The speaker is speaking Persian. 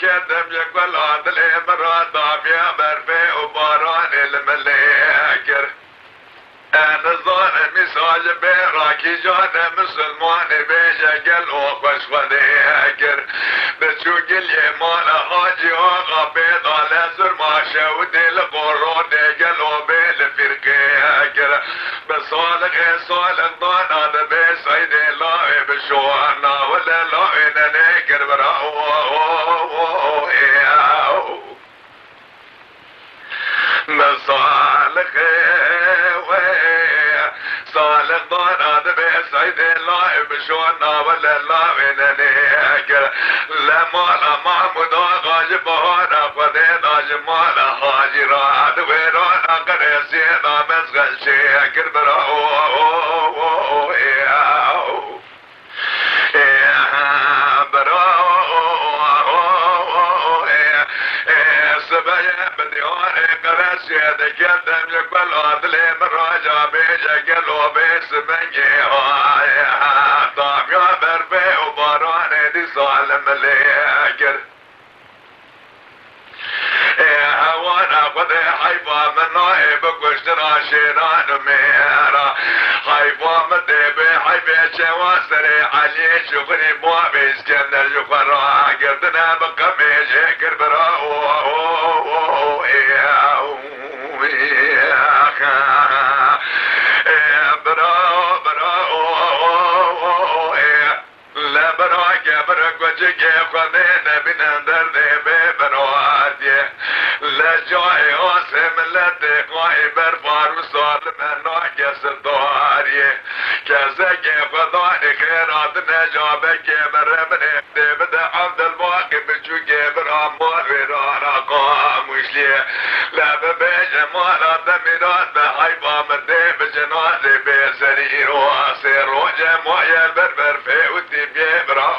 كدم يقبل عدل مرات ضافيا برفي وباران الملاكر انا ظالم مثال براكي جانا مسلمان بيجا قل وقش وديكر بتشوق اليمان حاجي وغا بيض على زر ما شود القرون قل وبيل فرقيكر بصالح صالح ضانا دبي سيدي لا بشوانا ولا لا نكر براو مصالح صالح ضانا دبي سيدي لا بشوانا ولا لا نكر لا مالا محمود غاجب هانا قدينا جمالا حاجرات ويرانا قريسينا مسغل شيكر براو سيد قدم يقبل عدلي من راجع بيجا قلو بيس منجي طاب يا بربي وباراني دي ظالم ليكر هوانا قد حيفا من نايب قشتنا شيران ميرا حيفا مدبي حيفا شواسري علي شغني بوابي اسكندر يقرا قردنا بقمي جيكر براو وجهي خذينا بنندر ببروادي لا جاي عاصم لا تقاي برفار وصال من ناقص الداري كزكي خذاني خيرات نجابك برمني بدا عبد الباقي بجوكي برامور ورانا قام وشلي لا ببيج مالا دميرات بحيفا مدي بجنازي بسرير واسير وجه مويا البربر في ودي بيبرا